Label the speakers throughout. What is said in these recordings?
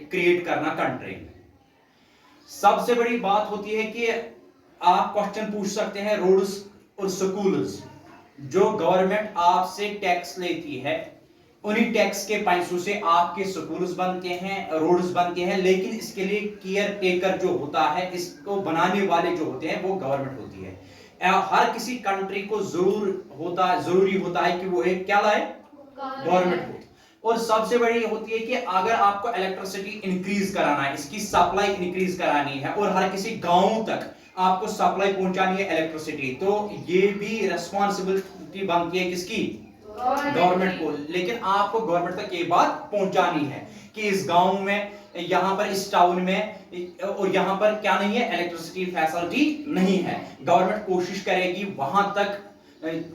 Speaker 1: Create करना country में। सबसे बड़ी बात होती है कि आप क्वेश्चन पूछ सकते हैं रोड्स और स्कूल्स, जो गवर्नमेंट आपसे टैक्स लेती है उन्हीं टैक्स के पैसों से आपके स्कूल्स बनते हैं, रोड्स बनते हैं, लेकिन इसके लिए केयर टेकर जो होता है, इसको बनाने वाले जो होते हैं वो गवर्नमेंट होती है। हर किसी कंट्री को जरूरी होता है कि वो एक क्या लाए, गवर्नमेंट हो। और सबसे बड़ी होती है कि अगर आपको इलेक्ट्रिसिटी इंक्रीज कराना है, इसकी सप्लाई इंक्रीज करानी है और हर किसी गांव तक आपको सप्लाई पहुंचानी है इलेक्ट्रिसिटी, तो ये भी रिस्पॉन्सिबिलिटी बनती है किसकी, गवर्नमेंट को। लेकिन आपको गवर्नमेंट तक ये बात पहुंचानी है कि इस गांव में, यहां पर इस टाउन में और यहां पर क्या नहीं है, इलेक्ट्रिसिटी फैसिलिटी नहीं है। गवर्नमेंट कोशिश करेगी वहां तक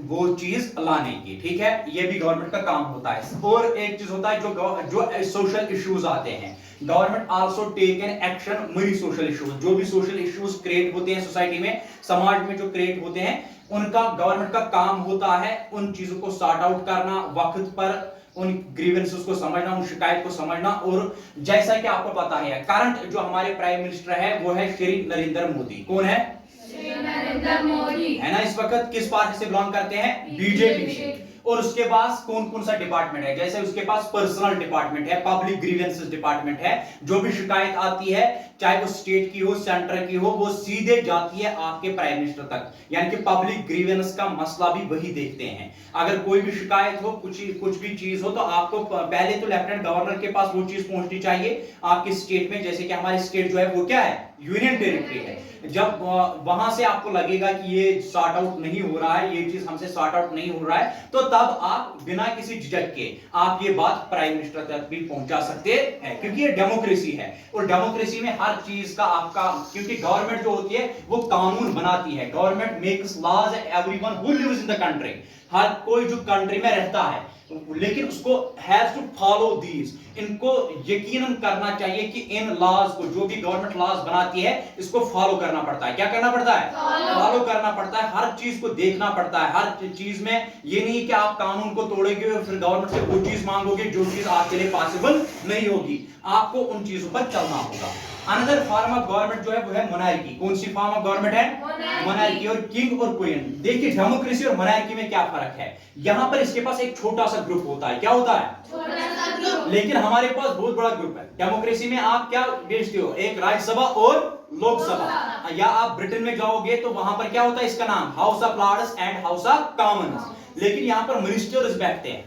Speaker 1: वो चीज लाने की, ठीक है, ये भी गवर्नमेंट का काम होता है। और एक चीज होता है जो सोशल इश्यूज आते हैं, government also take an action many social issues, जो भी सोशल इश्यूज क्रिएट होते हैं सोसाइटी में, समाज में जो क्रिएट होते हैं, उनका गवर्नमेंट का काम होता है उन चीजों को सॉर्ट आउट करना, वक्त पर उन ग्रीवेंसेस को समझना, उन शिकायत को समझना। और जैसा कि आपको पता है करंट जो हमारे प्राइम मिनिस्टर है वो है श्री नरेंद्र मोदी। कौन है, श्री नरेंद्र मोदी, है ना। इस वक्त किस पार्टी से बिलोंग करते हैं, बीजेपी से। और उसके पास कौन कौन सा डिपार्टमेंट है, जैसे उसके पास पर्सनल डिपार्टमेंट है, पब्लिक ग्रीवेंसेस डिपार्टमेंट है, जो भी शिकायत आती है चाहे वो स्टेट की हो, सेंटर की हो, वो सीधे जाती है आपके प्राइम मिनिस्टर तक, यानी कि पब्लिक ग्रीवेंस का मसला भी वही देखते हैं। अगर कोई भी शिकायत हो, कुछ भी चीज हो, तो आपको पहले तो लेफ्टिनेंट गवर्नर के पास वो चीज पहुंचनी चाहिए आपके स्टेट में। जैसे कि हमारी स्टेट जो है वो क्या है, यूनियन टेरिटरी है। जब वहां से आपको लगेगा कि ये सॉर्ट आउट नहीं हो रहा है, ये चीज हमसे सॉर्ट आउट नहीं हो रहा है, तो तब आप बिना किसी झिझक के आप ये बात प्राइम मिनिस्टर तक भी पहुंचा सकते हैं, क्योंकि ये डेमोक्रेसी है। और डेमोक्रेसी में हर चीज का आपका, क्योंकि गवर्नमेंट जो होती है वो कानून बनाती है, government makes laws everyone who lives in the country, हर कोई जो कंट्री में रहता है, लेकिन उसको हैज टू फॉलो दीज, इनको यकीनन करना चाहिए कि इन लॉज को, जो भी गवर्नमेंट लॉज बनाती है, इसको फॉलो करना पड़ता है। क्या करना पड़ता है, फॉलो करना पड़ता है, हर चीज को देखना पड़ता है। हर चीज में ये नहीं कि आप कानून को तोड़ोगे और फिर गवर्नमेंट से वो चीज मांगोगे जो चीज आपके लिए पॉसिबल नहीं होगी, आपको उन चीजों पर चलना होगा। अनदर फॉर्म ऑफ गवर्नमेंट जो है वो है मोनार्की। कौन सी फॉर्म ऑफ गवर्नमेंट है, मोनार्की। और किंग और क्वीन, देखिए डेमोक्रेसी और मोनार्की में क्या फर्क है। यहां पर इसके पास एक छोटा सा ग्रुप होता है, क्या होता है, छोटा सा ग्रुप, लेकिन हमारे पास बहुत बड़ा ग्रुप है। डेमोक्रेसी में आप क्या बेचते हो, एक राज्यसभा और लोकसभा। या आप ब्रिटेन में जाओगे तो वहां पर क्या होता है, इसका नाम House of Lords and House of Commons. लेकिन यहां पर मिनिस्टर्स बैठते हैं,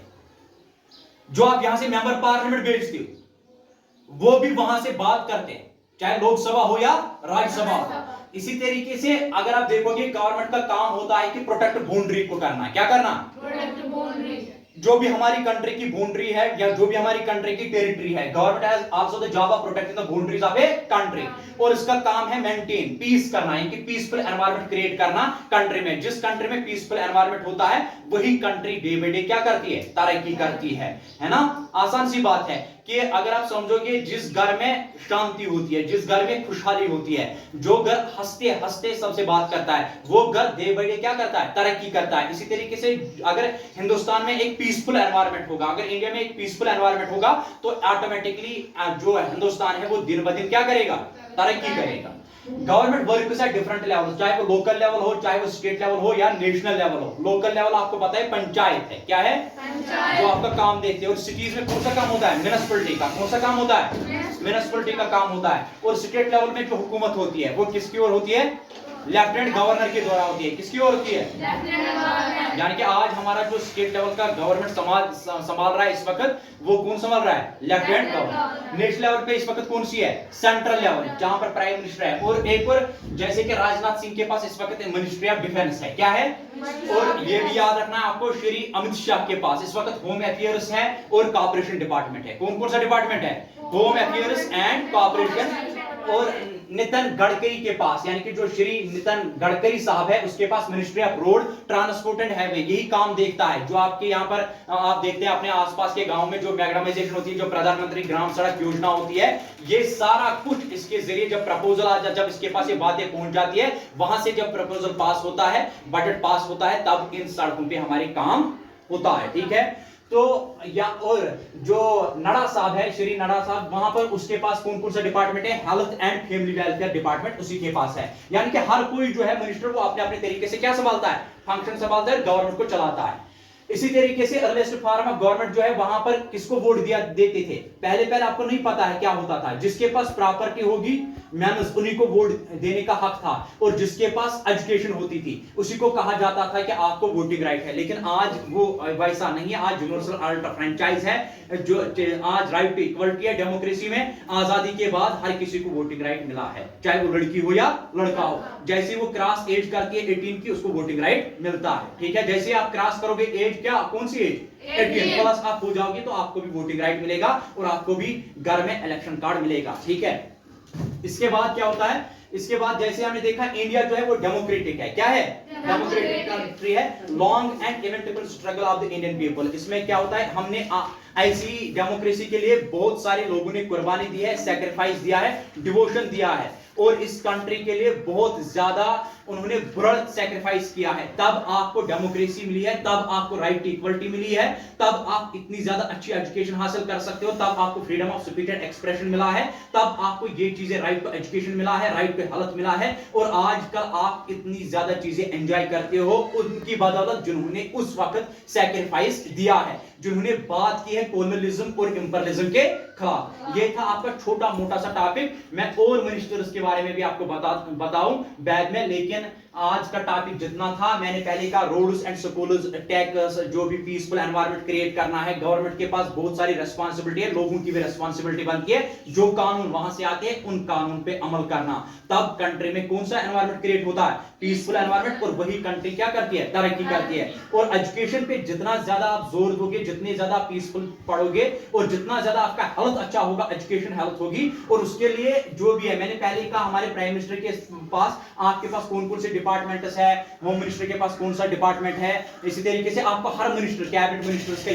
Speaker 1: जो आप यहां से मेंबर पार्लियामेंट भेजते हो वो भी वहां से बात करते हैं, चाहे लोकसभा हो या राज्यसभा हो। इसी तरीके से अगर आप देखोगे गवर्नमेंट का काम होता है कि प्रोटेक्ट बाउंड्री को करना। क्या करना, प्रोटेक्ट बाउंड्री, जो भी हमारी कंट्री की बाउंड्री है या जो भी हमारी कंट्री की टेरिटरी है, government has also the job of protecting the boundaries of a country. और इसका काम है मेंटेन पीस करना, यानी कि पीसफुल एनवायरनमेंट क्रिएट करना कंट्री में। जिस कंट्री में पीसफुल एनवायरनमेंट होता है वही कंट्री डे बाय डे क्या करती है, तरक्की करती है ना। आसान सी बात है कि अगर आप समझोगे, जिस घर में शांति होती है, जिस घर में खुशहाली होती है, जो घर हंसते हंसते सबसे बात करता है, वो घर डे बाय डे क्या करता है, तरक्की करता है। इसी तरीके से अगर हिंदुस्तान में एक पीसफुल एनवायरनमेंट होगा, अगर इंडिया में एक पीसफुल एनवायरनमेंट होगा, तो ऑटोमेटिकली जो हिंदुस्तान है वो दिन ब दिन क्या करेगा, तरक्की करेगा। Government works at different level, चाहे वो लोकल लेवल हो, चाहे वो स्टेट लेवल हो या नेशनल लेवल हो। लोकल लेवल आपको पता है पंचायत है, क्या है, पंचायत, जो आपका काम देखते हैं। और सिटीज में कौन सा काम होता है, म्युनिसिपैलिटी का। कौन सा काम होता है, म्युनिसिपैलिटी का काम होता है। और स्टेट लेवल में जो हुकूमत होती है वो किसकी ओर होती है, लेफ्टिनेंट गवर्नर के द्वारा होती है। किसकी ओर होती है, लेफ्टिनेंट गवर्नर। यानी कि आज हमारा जो स्टेट लेवल का गवर्नमेंट संभाल रहा है इस वक्त, वो कौन संभाल रहा है, लेफ्टिनेंट गवर्नर। नेशनल लेवल पे इस वक्त कौन सी है, सेंट्रल लेवल, जहां पर प्राइम मिनिस्टर है। और एक और, जैसे कि राजनाथ सिंह के पास इस वक्त मिनिस्ट्री ऑफ डिफेंस है, क्या है। और ये भी याद रखना है आपको, श्री अमित शाह के पास इस वक्त होम अफेयर्स है और कॉर्पोरेशन डिपार्टमेंट है। कौन कौन सा डिपार्टमेंट है, होम अफेयर्स एंड कॉर्पोरेशन। और नितिन गडकरी के पास, यानी कि जो श्री नितिन गडकरी साहब है, उसके पास ministry of road transport and highway यही काम देखता है। जो आपके यहाँ पर आप देखते हैं अपने आसपास के गांव में जो मैग्नामाइजेशन होती है, जो प्रधानमंत्री ग्राम सड़क योजना होती है, ये सारा कुछ इसके जरिए जब प्रपोजल आ जाता, जब इसके पास ये बातें पहुंच जाती है, वहां से जब प्रपोजल पास होता है, बजट पास होता है, तब इन सड़कों पे हमारे काम होता है, ठीक है। तो या और जो नडा साहब है, श्री नडा साहब, वहां पर उसके पास कौन कौन सा डिपार्टमेंट है? Health and family welfare department उसी के पास है। यानी कि हर कोई जो है मिनिस्टर वो अपने अपने तरीके से क्या संभालता है? फंक्शन संभालता है, गवर्नमेंट को चलाता है। इसी तरीके से अर्लीस्ट फॉर्म ऑफ गवर्नमेंट जो है वहां पर किसको वोट दिया देते थे? पहले आपको नहीं पता है क्या होता था, जिसके पास प्रॉपर्टी होगी मैंस उन्हीं को वोट देने का हक था, और जिसके पास एजुकेशन होती थी उसी को कहा जाता था कि आपको वोटिंग राइट है। लेकिन आज वो वैसा नहीं है, आज यूनिवर्सल अल्ट्रा फ्रेंचाइज है, जो आज राइट टू इक्वलिटी है। डेमोक्रेसी में आजादी के बाद हर किसी को वोटिंग राइट मिला है, चाहे वो लड़की हो या लड़का हो। जैसे वो क्रॉस एज करके 18 की, उसको वोटिंग राइट मिलता है, ठीक है। जैसे आप क्रॉस करोगे एज, क्या कौन सी एज? 18 प्लस आप हो जाओगे तो आपको भी वोटिंग राइट मिलेगा और आपको भी घर में इलेक्शन कार्ड मिलेगा, ठीक है। इसके बाद क्या होता है? इसके बाद जैसे हमने देखा इंडिया जो है वो डेमोक्रेटिक है। क्या है? डेमोक्रेटिक कंट्री है। Long and inevitable struggle of the Indian people. इसमें क्या होता है? हमने ऐसी डेमोक्रेसी के लिए बहुत सारे लोगों ने कुर्बानी दी है, सैक्रिफाइस दिया है, डिवोशन दिया है, और इस कंट्री के लिए बहुत ज्यादा उन्होंने ब्लड सैक्रिफाइस किया है। तब आपको डेमोक्रेसी मिली है, तब आपको राइट टू इक्वलिटी मिली है, तब आप इतनी ज्यादा अच्छी एजुकेशन हासिल कर सकते हो, तब आपको freedom of speech and expression मिला है, तब आपको ये चीजें, राइट टू एजुकेशन मिला है, राइट टू हेल्थ मिला है, और आजकल आप इतनी ज्यादा चीजें एंजॉय करते हो उनकी बदौलत जिन्होंने उस वक्त सैक्रिफाइस दिया है, जिन्होंने बात की है कॉलोनियलिज्म और इंपीरियलिज्म के खिलाफ। ये था आपका छोटा मोटा सा टॉपिक। मैं और मिनिस्टर्स के बारे में भी आपको बताऊं बाद में, लेकिन आज का टॉपिक जितना था, मैंने पहले कहा रोड्स एंड स्कूल्स, टैक्स, जो भी पीसफुल एनवायरनमेंट क्रिएट करना है। गवर्नमेंट के पास बहुत सारी रिस्पांसिबिलिटी है, लोगों की भी रिस्पांसिबिलिटी बनती है, जो कानून वहां से आते हैं उन कानून पे अमल करना। तब कंट्री में कौन सा एनवायरनमेंट क्रिएट होता है? पीसफुल एनवायरनमेंट, और वही कंट्री क्या करती है? तरक्की करती है। और एजुकेशन पे जितना ज्यादा आप जोर दोगे, जितने ज्यादा पीसफुल पढ़ोगे, और जितना ज्यादा आपका हेल्थ अच्छा होगा, एजुकेशन हेल्थ होगी, और उसके लिए जो भी है, मैंने पहले कहा हमारे प्राइम मिनिस्टर के पास, आपके पास कौन कौन से डिपार्टमेंट्स है, होम मिनिस्टर के पास कौन सा डिपार्टमेंट है, इसी तरीके से आपको हर मिनिस्टर, कैबिनेट मिनिस्टर्स का